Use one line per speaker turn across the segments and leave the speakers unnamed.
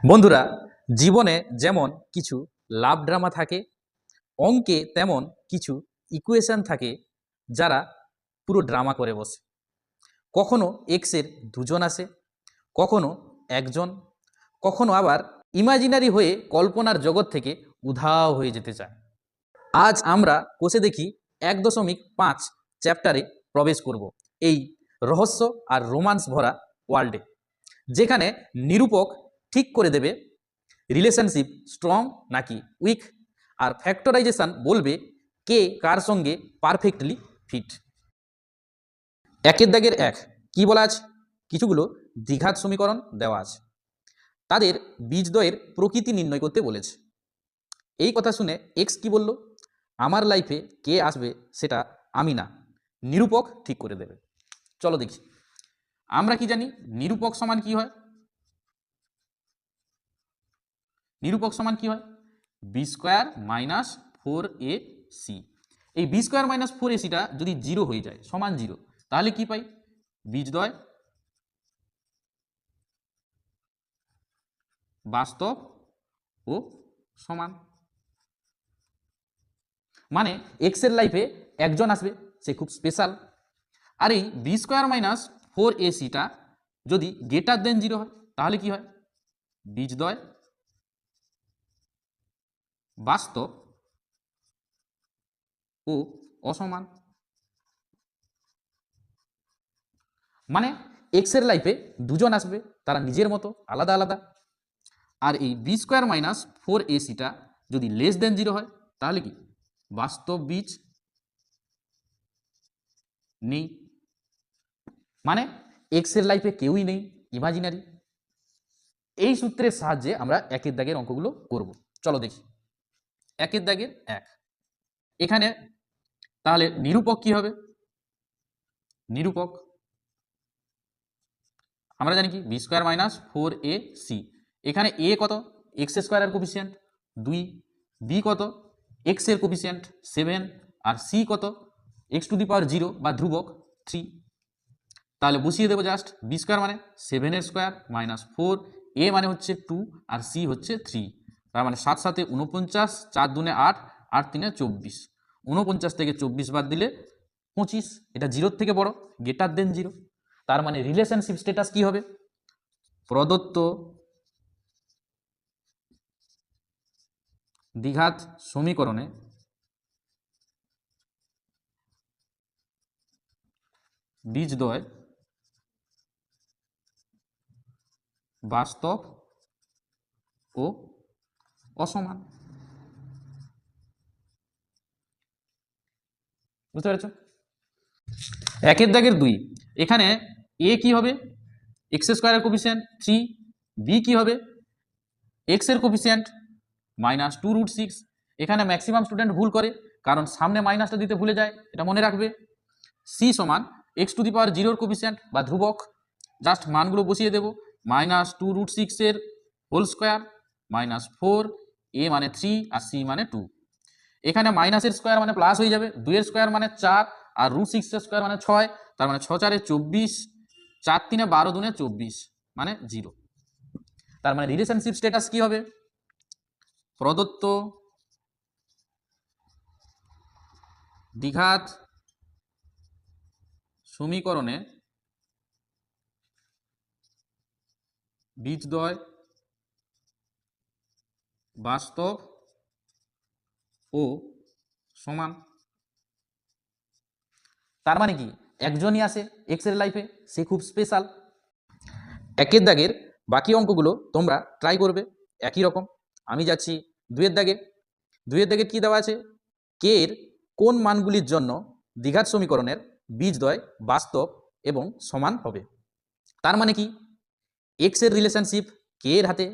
বন্ধুরা, জীবনে যেমন কিছু লাভ ড্রামা থাকে, অঙ্কে তেমন কিছু ইকুয়েশন থাকে যারা পুরো ড্রামা করে বসে। কখনো এক্সের দুজন আসে, কখনো একজন, কখনো আবার ইমাজিনারি হয়ে কল্পনার জগৎ থেকে উধাও হয়ে যেতে চায়। আজ আমরা কোষে দেখি 1.5 চ্যাপ্টারে প্রবেশ করব এই রহস্য আর রোমান্স ভরা ওয়ার্ল্ডে, যেখানে নিরূপক ঠিক করে দেবে রিলেশনশিপ স্ট্রং নাকি উইক, আর ফ্যাক্টরাইজেশন বলবে কে কার সঙ্গে পারফেক্টলি ফিট। একের দাগের এক কি বলা আছে? কিছুগুলো দ্বিঘাত সমীকরণ দেওয়া আছে, তাদের বীজদ্বয়ের প্রকৃতি নির্ণয় করতে বলেছে। এই কথা শুনে এক্স কি বলল? আমার লাইফে কে আসবে সেটা আমি না, নিরূপক ঠিক করে দেবে। চলো দেখি। আমরা কি জানি নিরূপক সমান কি হয়? নিরূপক সমান কি হয়? B square minus 4ac। এই বি স্কোয়ার মাইনাস 4ac যদি জিরো হয়ে যায়, সমান জিরো, তাহলে কি পাই? বীজদ্বয় বাস্তব ও সমান। মানে এক্স এর লাইফে একজন আসবে, সে খুব স্পেশাল। আর এই বি স্কোয়ার মাইনাস 4ac যদি গ্রেটার দেন জিরো হয়, তাহলে কি হয়? বীজদ্বয় বাস্তব ও অসমান। মানে এক্স এর লাইফে দুজন আসবে, তারা নিজের মতো আলাদা আলাদা। আর এই বি স্কোয়ার মাইনাস 4ac যদি লেস দেন জিরো হয়, তাহলে কি? বাস্তব বীজ নেই। মানে এক্স এর লাইফে কেউই নেই, ইমাজিনারি। এই সূত্রের সাহায্যে আমরা একের দাগের অঙ্কগুলো করব। চলো দেখি। একের দাগের এক, এখানে তাহলে নিরূপক কি হবে? নিরূপক আমরা জানি কি, বি স্কোয়ার মাইনাস 4ac। এখানে এ কত? এক্স স্কোয়ারের কোফিসিয়েন্ট 2, বি কত? এক্স এর কোফিসিয়েন্ট 7, আর সি কত? এক্স টু দি পাওয়ার 0 বা ধ্রুবক 3। তাহলে বসিয়ে দেবো জাস্ট। বি স্কোয়ার মানে 7 স্কোয়ার মাইনাস 4, এ মানে হচ্ছে 2, আর সি হচ্ছে 3। তার মানে 7 7 49, 4 2 8, 8 3 24। 49 থেকে 24 বাদ দিলে 25। এটা জিরোর থেকে বড়, গ্রেটার দেন জিরো। তার মানে রিলেশনশিপ স্ট্যাটাস কি হবে? প্রদত্ত দ্বিঘাত সমীকরণে বীজদ্বয় বাস্তব ও অসমান। বুঝতে পেরেছ? একের দাগের 2, এখানে এ কি হবে? এক্স স্কোয়ারের কোফিসিয়েন্ট 3, বি কি হবে? এক্স এর কোফিসিয়েন্ট মাইনাস 2√6। এখানে ম্যাক্সিমাম স্টুডেন্ট ভুল করে, কারণ সামনে মাইনাসটা দিতে ভুলে যায়, এটা মনে রাখবে। সি সমান x to the power 0 coefficient বা ধ্রুবক, জাস্ট মানগুলো বসিয়ে দেবো। মাইনাস 2√6 এর হোল স্কোয়ার মাইনাস 4, এ মানে 3 আর সি মানে 2। এখানে মাইনাসের স্কোয়ার মানে প্লাস হয়ে যাবে, 2 এর স্কোয়ার মানে 4, আর √6 এর স্কোয়ার মানে 6। তার মানে 6 4 24, 4 3 12 2 24 মানে 0। তার মানে রিলেশনশিপ স্ট্যাটাস কি হবে? প্রদত্ত দ্বিঘাত সমীকরণে বীজদ্বয় বাস্তব ও সমান। তার মানে কি, একজনই আসে এক্স এর লাইফে, সে খুব স্পেশাল। একের দাগের বাকি অঙ্কগুলো তোমরা ট্রাই করবে একই রকম। আমি যাচ্ছি দুয়ের দাগে। দুয়ের দাগে কি দেওয়া আছে? কে এর কোন মানগুলির জন্য দ্বিঘাত সমীকরণের বীজদ্বয় বাস্তব এবং সমান হবে? তার মানে কি, এক্স এর রিলেশনশিপ কে এর হাতে।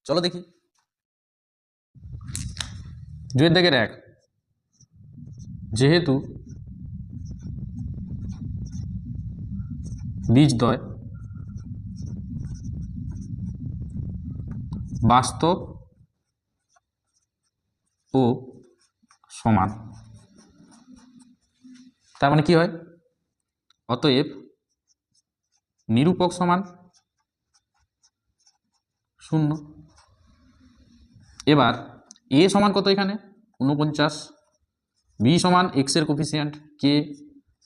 চলো দেখি। দুয়ের দাগের এক, যেহেতু বীজদ্বয় বাস্তব ও সমান, তার মানে কি হয়? অতএব নিরূপক সমান শূন্য। এবার এ সমান কত এখানে 49, বি সমান এক্স এর কোফিসিয়েন্ট কে,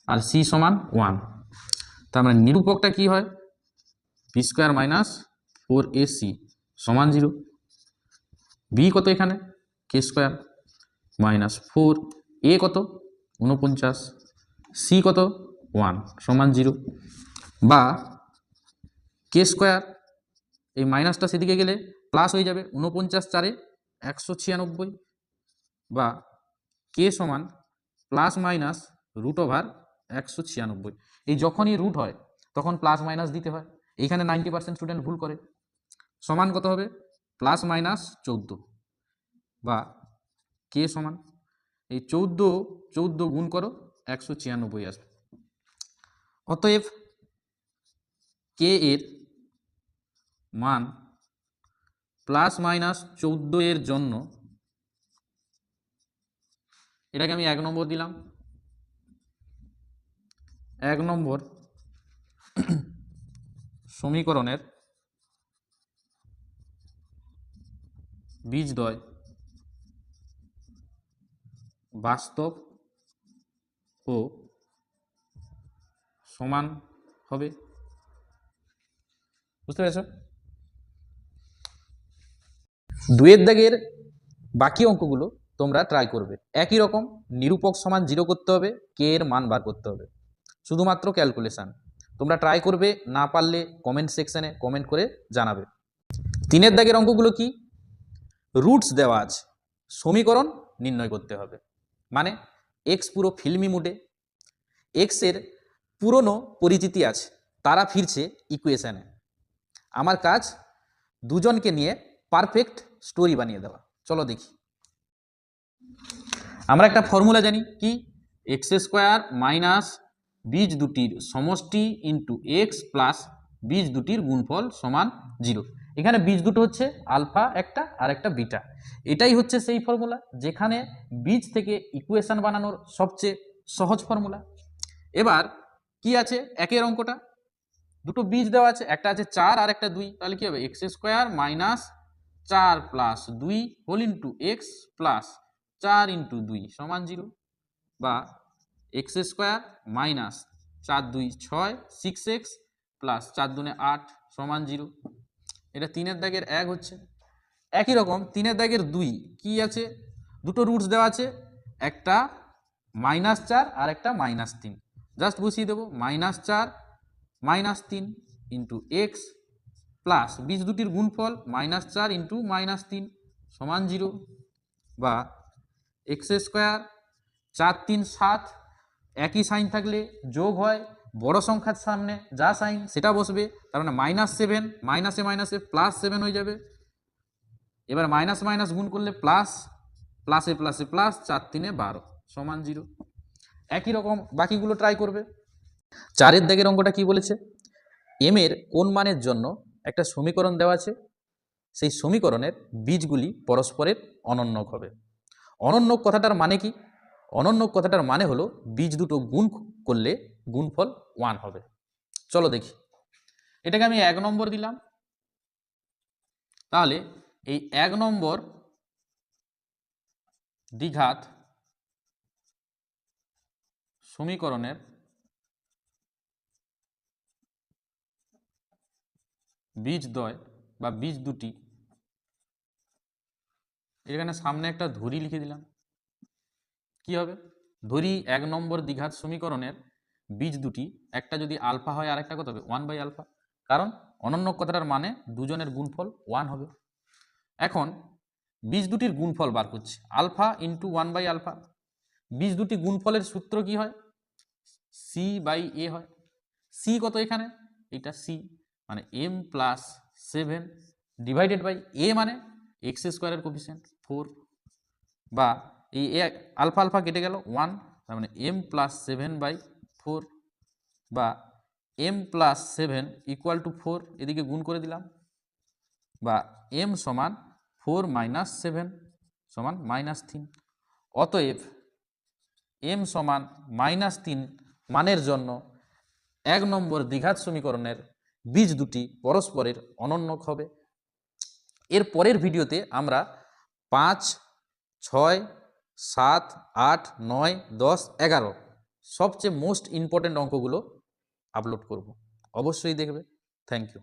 আর সি সমান 1। তার মানে নিরূপকটা কি হয়, বি স্কোয়ার মাইনাস 4ac সমান 0। বি কত এখানে কে স্কোয়ার মাইনাস 4, এ কত 49, সি কত 1 সমান 0। বা কে স্কোয়ার, এই মাইনাসটা সেদিকে গেলে প্লাস হয়ে যাবে, 49 4 196, বা কে সমান প্লাস মাইনাস রুট ওভার 196। এই যখনই রুট হয় তখন প্লাস মাইনাস দিতে হয়, এইখানে 90% স্টুডেন্ট ভুল করে। সমান কত হবে প্লাস মাইনাস 14, বা কে সমান এই 14 গুণ করো 196 আসবে। অতএব কে এর মান প্লাস মাইনাস 14 এর জন্য, এটাকে আমি 1 নম্বর দিলাম। 1 নম্বর সমীকরণের বীজদ্বয় বাস্তব ও সমান হবে। বুঝতে পেরেছ? দুয়ের দাগের বাকি অঙ্কগুলো তোমরা ট্রাই করবে। একই রকম নিরূপক সমান 0 করতে হবে, কে এর মান বার করতে হবে, শুধুমাত্র ক্যালকুলেশন। তোমরা ট্রাই করবে, না পারলে কমেন্ট সেকশনে কমেন্ট করে জানাবে। 3-এর দাগের অঙ্কগুলো কি, রুটস দেওয়া আছে, সমীকরণ নির্ণয় করতে হবে। মানে এক্স পুরো ফিল্মি মুডে, এক্স এর পুরনো পরিচিতি আছে, তারা ফিরছে ইকুয়েশনে। আমার কাজ দুজনকে নিয়ে পারফেক্ট স্টোরি বানিয়ে দেওয়া। চলো দেখি। আমরা একটা ফর্মুলা জানি কি, এক্স স্কোয়ার মাইনাস বীজ দুটির সমষ্টি ইন্টু এক্স প্লাস বীজ দুটির গুণফল সমান 0। এখানে বীজ দুটো হচ্ছে আলফা একটা আর একটা বিটা। এটাই হচ্ছে সেই ফর্মুলা যেখানে বীজ থেকে ইকুয়েশন বানানোর সবচেয়ে সহজ ফর্মুলা। এবার কি আছে, একের অঙ্কটা দুটো বীজ দেওয়া আছে, একটা আছে 4 আর একটা 2, তাহলে কি হবে x square minus 4 plus 2 whole into x plus 4 into 2 সমান 0, বা x square minus 4 2 6 6x plus 4 2 8 সমান 0। এটা 3-এর দাগের 1 হচ্ছে। একই রকম 3-এর দাগের 2 কি আছে, দুটো রুটস দেওয়া আছে, একটা -4 আর একটা -3। জাস্ট বসিয়ে দেবো -4 -3 ইন্টু এক্স প্লাস বীজ দুটির গুণফল -4 ইন্টু -3 সমান 0, বা এক্স স্কোয়ার 4 3 7, একই সাইন থাকলে যোগ হয়, বড় সংখ্যার সামনে যা সাইন সেটা বসবে, তার মানে -7 মাইনাসে মাইনাসে +7 হয়ে যাবে। এবার মাইনাস মাইনাস গুণ করলে প্লাস, প্লাসে প্লাসে প্লাস, 4 3 12 সমান 0। একই রকম বাকিগুলো ট্রাই করবে। 4-এর দাগের অঙ্কটা কি বলেছে, এম এর কোন মানের জন্য একটা সমীকরণ দেওয়া আছে, সেই সমীকরণের বীজগুলি পরস্পরের অনন্যক হবে। অনন্যক কথাটার মানে কি, অনন্যক কথাটার মানে হলো বীজ দুটো গুণ করলে গুণফল 1 হবে। চলো দেখি, এটাকে আমি 1 নম্বর দিলাম। তাহলে এই 1 নম্বর দ্বিঘাত সমীকরণের বীজদ্বয় বা বীজ দুটি, এখানে সামনে একটা ধরি লিখে দিলাম। কি হবে, ধরি 1 নম্বর দ্বিঘাত সমীকরণের বীজ দুটি, একটা যদি আলফা হয় আর একটা কত হবে 1/α, কারণ অনন্যক কথাটার মানে দুজনের গুণফল 1 হবে। এখন বীজ দুটির গুণফল বার করছি, আলফা ইন্টু 1/α। বীজ দুটি গুণফলের সূত্র কি হয়, c/a হয়। সি কত এখানে, এটা সি মানে m + 7 ডিভাইডেড বাই এ মানে এক্স স্কোয়ারের কোফিসিয়েন্ট 4, বা এই আলফা আলফা কেটে গেল 1, তার মানে m + 7/4, বা m + 7 = 4, এদিকে গুণ করে দিলাম, বা m সমান 4 - 7 সমান -3। অতএব m সমান -3 মানের জন্য 1 নম্বর দ্বিঘাত সমীকরণের বীজ দুটি পরস্পরের অনন্যক হবে। এর পরের ভিডিওতে আমরা 5, 6, 7, 8, 9, 10, 11 সবচেয়ে মোস্ট ইম্পর্ট্যান্ট অঙ্কগুলো আপলোড করব। অবশ্যই দেখবে। Thank you.